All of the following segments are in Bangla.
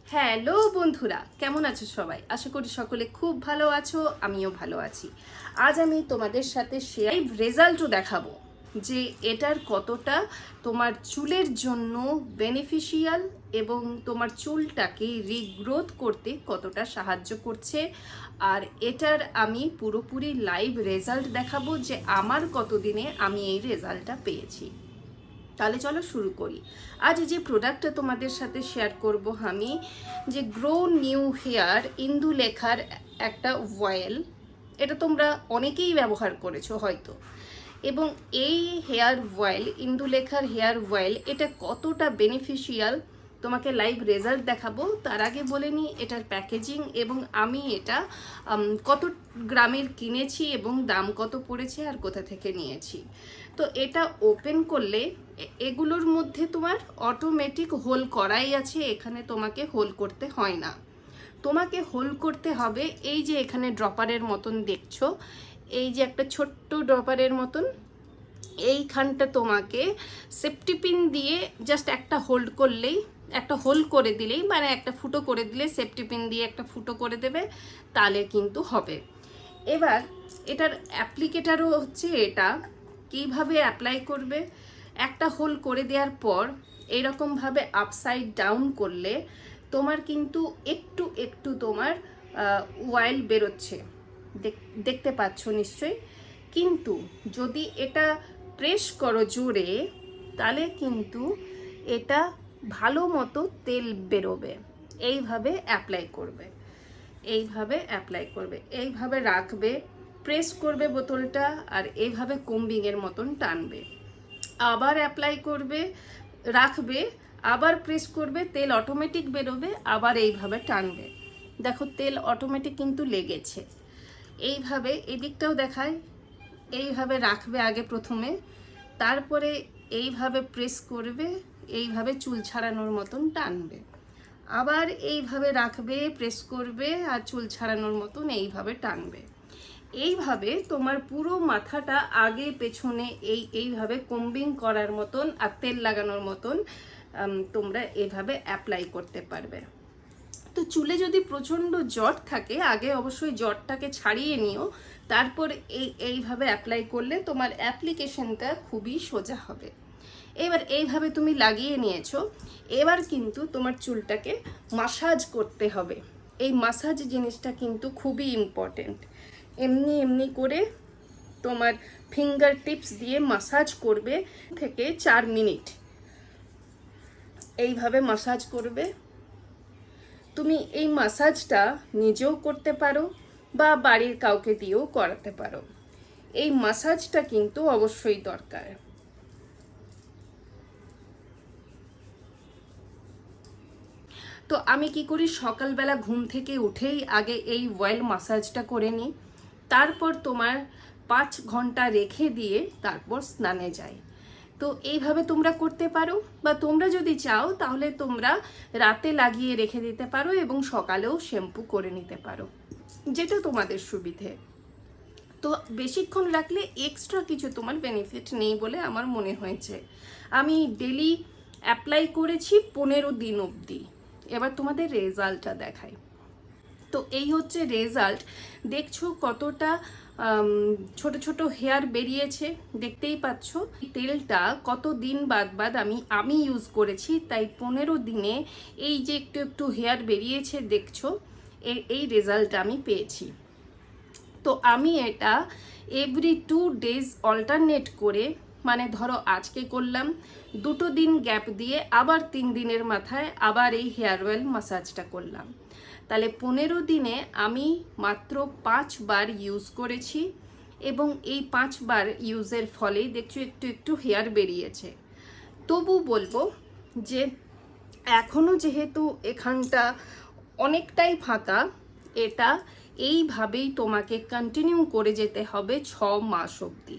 হ্যালো বন্ধুরা, কেমন আছো সবাই? আশা করি সকলে খুব ভালো আছো, আমিও ভালো আছি। আজ আমি তোমাদের সাথে শেয়ার রেজাল্টও দেখাবো যে এটার কতটা তোমার চুলের জন্য বেনিফিশিয়াল এবং তোমার চুলটাকে রিগ্রোথ করতে কতটা সাহায্য করছে। আর এটার আমি পুরোপুরি লাইভ রেজাল্ট দেখাবো যে আমার কতদিনে আমি এই রেজাল্টটা পেয়েছি। তাহলে চলো শুরু করি। আজ যে প্রোডাক্টটা তোমাদের সাথে শেয়ার করব আমি, যে গ্রো নিউ হেয়ার ইন্দুলেখার একটা অয়েল। এটা তোমরা অনেকেই ব্যবহার করেছো হয়তো। এবং এই হেয়ার অয়েল, ইন্দুলেখার হেয়ার অয়েল, এটা কতটা বেনিফিশিয়াল তোমাকে লাইভ রেজাল্ট দেখাবো। তার আগে বলে নিই এটার প্যাকেজিং এবং আমি এটা কত গ্রামের কিনেছি এবং দাম কত পড়েছে আর কোথা থেকে নিয়েছি। তো এটা ওপেন করলে এগুলোর মধ্যে তোমার অটোমেটিক হোল করাই আছে, এখানে তোমাকে হোল করতে হয় না। তোমাকে হোল করতে হবে এই যে এখানে ড্রপারের মতন দেখছো, এই যে একটা ছোট্ট ড্রপারের মতন, এইখানটা তোমাকে সেফটি পিন দিয়ে জাস্ট একটা হোল্ড করলেই, একটা হোল করে দিলেই, মানে একটা ফুটো করে দিলে সেফটি পিন দিয়ে একটা ফুটো করে দেবে, তাহলে কিন্তু হবে। এবার এটার অ্যাপ্লিকেটারও হচ্ছে এটা। কীভাবে অ্যাপ্লাই করবে? একটা হোল করে দেওয়ার পর এইরকমভাবে আপসাইড ডাউন করলে তোমার কিন্তু একটু একটু তোমার অয়েল বেরোচ্ছে, দেখতে পাচ্ছ নিশ্চয়ই। কিন্তু যদি এটা প্রেস করো জোরে, তাহলে কিন্তু এটা ভালো মতো তেল বেরোবে। এইভাবে অ্যাপ্লাই করবে, এইভাবে অ্যাপ্লাই করবে, এইভাবে রাখবে, প্রেস করবে বোতলটা, আর এইভাবে কোম্বিংয়ের মতন টানবে, আবার অ্যাপ্লাই করবে, রাখবে, আবার প্রেস করবে, তেল অটোমেটিক বেরোবে, আবার এইভাবে টানবে। দেখো তেল অটোমেটিক কিন্তু লেগেছে। এইভাবে এদিকটাও দেখায়, এইভাবে রাখবে আগে প্রথমে, তারপরে এইভাবে প্রেস করবে, এইভাবে চুল ছাড়ানোর মতন টানবে, আবার এইভাবে রাখবে, প্রেস করবে, আর চুল ছাড়ানোর মতন এইভাবে টানবে। এইভাবে তোমার পুরো মাথাটা আগে পেছনে এইভাবে কম্বিং করার মতন আর তেল লাগানোর মতন তোমরা এইভাবে অ্যাপ্লাই করতে পারবে। তো চুলে যদি প্রচণ্ড জট থাকে, আগে অবশ্যই জটটাকে ছাড়িয়ে নিও, তারপর এইভাবে অ্যাপ্লাই করলে তোমার অ্যাপ্লিকেশনটা খুবই সোজা হবে। এবার এইভাবে তুমি লাগিয়ে নিয়েছো, এবার কিন্তু তোমার চুলটাকে মাসাজ করতে হবে। এই মাসাজ জিনিসটা কিন্তু খুবই ইম্পর্টেন্ট। এমনি এমনি করে তোমার ফিঙ্গার টিপস দিয়ে মাসাজ করবে থেকে 4 মিনিট, এইভাবে মাসাজ করবে। তুমি এই মাসাজটা নিজেও করতে পারো বা বাড়ির কাউকে দিয়েও করাতে পারো। এই মাসাজটা কিন্তু অবশ্যই দরকার। তো আমি কি করি, সকালবেলা ঘুম থেকে উঠেই আগে এই অয়েল মাসাজটা করে নিই, তারপর তোমার 5 ঘন্টা রেখে দিয়ে তারপর স্নানে যাই। তো এইভাবে তোমরা করতে পারো, বা তোমরা যদি চাও তাহলে তোমরা রাতে লাগিয়ে রেখে দিতে পারো এবং সকালেও শ্যাম্পু করে নিতে পারো, যেটা তোমাদের সুবিধে। তো বেশিক্ষণ রাখলে এক্সট্রা কিছু তোমার বেনিফিট নেই বলে আমার মনে হয়েছে। আমি ডেলি অ্যাপ্লাই করেছি 15 দিন অবধি। এবার তোমাদের রেজাল্টটা দেখাই। তো এই হচ্ছে রেজাল্ট, দেখছো কতটা ছোট ছোট হেয়ার বেরিয়েছে, দেখতেই পাচ্ছ। তেলটা কত দিন বাদ বাদ আমি ইউজ করেছি, তাই 15 দিনে এই যে একটু একটু হেয়ার বেরিয়েছে দেখছো, এই রেজাল্টটা আমি পেয়েছি। তো আমি এটা এভরি 2 ডেজ অল্টারনেট করে, মানে ধরো আজকে করলাম, 2 দিন গ্যাপ দিয়ে আবার 3 দিনের মাথায় আবার এই হেয়ার অয়েল মাসাজটা করলাম, তাহলে 15 দিনে আমি মাত্র 5 বার ইউজ করেছি। এবং এই 5 বার ইউজের ফলেই দেখছো একটু একটু হেয়ার বেরিয়েছে। তবু বলবো যে এখনও যেহেতু এখানটা অনেকটাই ফাঁকা, এটা এইভাবেই তোমাকে কন্টিনিউ করে যেতে হবে 6 মাস অবধি,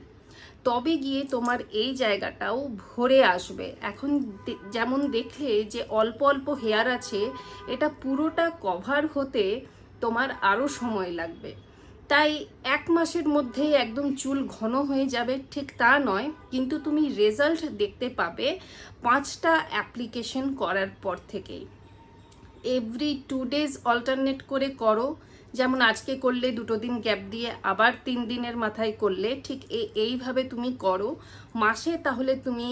তবে গিয়ে তোমার এই জায়গাটাও ভরে আসবে। এখন যেমন দেখলে যে অল্প অল্প হেয়ার আছে, এটা পুরোটা কভার হতে তোমার আরও সময় লাগবে। তাই 1 মাসের মধ্যেই একদম চুল ঘন হয়ে যাবে ঠিক তা নয়, কিন্তু তুমি রেজাল্ট দেখতে পাবে 5টা অ্যাপ্লিকেশন করার পর থেকেই। এভরি 2 ডেজ অল্টারনেট করে করো। যেমন আজকে করলে 2 দিন গ্যাপ দিয়ে আবার 3 দিনের মাথায় করলে, ঠিক এইভাবে তুমি করো মাসে, তাহলে তুমি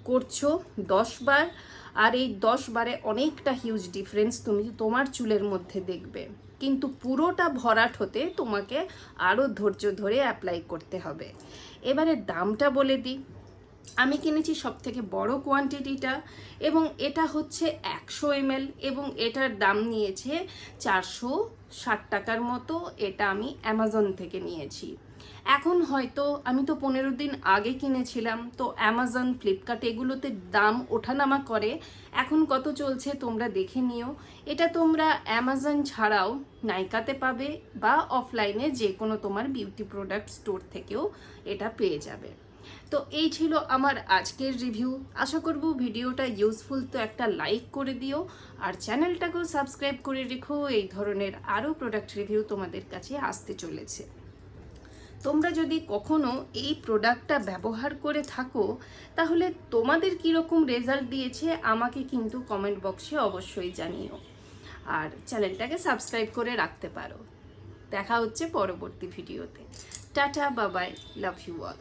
করছো 10 বার। আর এই 10 বারে অনেকটা হিউজ ডিফারেন্স তুমি তোমার চুলের মধ্যে দেখবে। কিন্তু পুরোটা ভরাট হতে তোমাকে আরও ধৈর্য ধরে অ্যাপ্লাই করতে হবে। এবারে দামটা বলে দিই। আমি কিনেছি সব থেকে বড় কোয়ান্টিটিটা, এবং এটা হচ্ছে 100 ml, এবং এটার দাম নিয়েছে 460 টাকার মতো। এটা আমি অ্যামাজন থেকে নিয়েছি। এখন হয়তো, আমি তো 15 দিন আগে কিনেছিলাম, তো অ্যামাজন, ফ্লিপকার্ট এগুলোতে দাম ওঠানামা করে। এখন কত চলছে তোমরা দেখে নিও। এটা তোমরা অ্যামাজন ছাড়াও নাইকাতে পাবে, বা অফলাইনে যে কোনো তোমার বিউটি প্রোডাক্ট স্টোর থেকেও এটা পেয়ে যাবে। তো এই ছিল আমার আজকের রিভিউ। আশা করব ভিডিওটা ইউজফুল, তো একটা লাইক করে দিও, আর চ্যানেলটাকেও সাবস্ক্রাইব করে রেখো। এই ধরনের আরও প্রোডাক্ট রিভিউ তোমাদের কাছে আসতে চলেছে। তোমরা যদি কখনো এই প্রোডাক্টটা ব্যবহার করে থাকো, তাহলে তোমাদের কীরকম রেজাল্ট দিয়েছে আমাকে কিন্তু কমেন্ট বক্সে অবশ্যই জানিও, আর চ্যানেলটাকে সাবস্ক্রাইব করে রাখতে পারো। দেখা হচ্ছে পরবর্তী ভিডিওতে। টাটা, বাবাই, লাভ ইউ অল।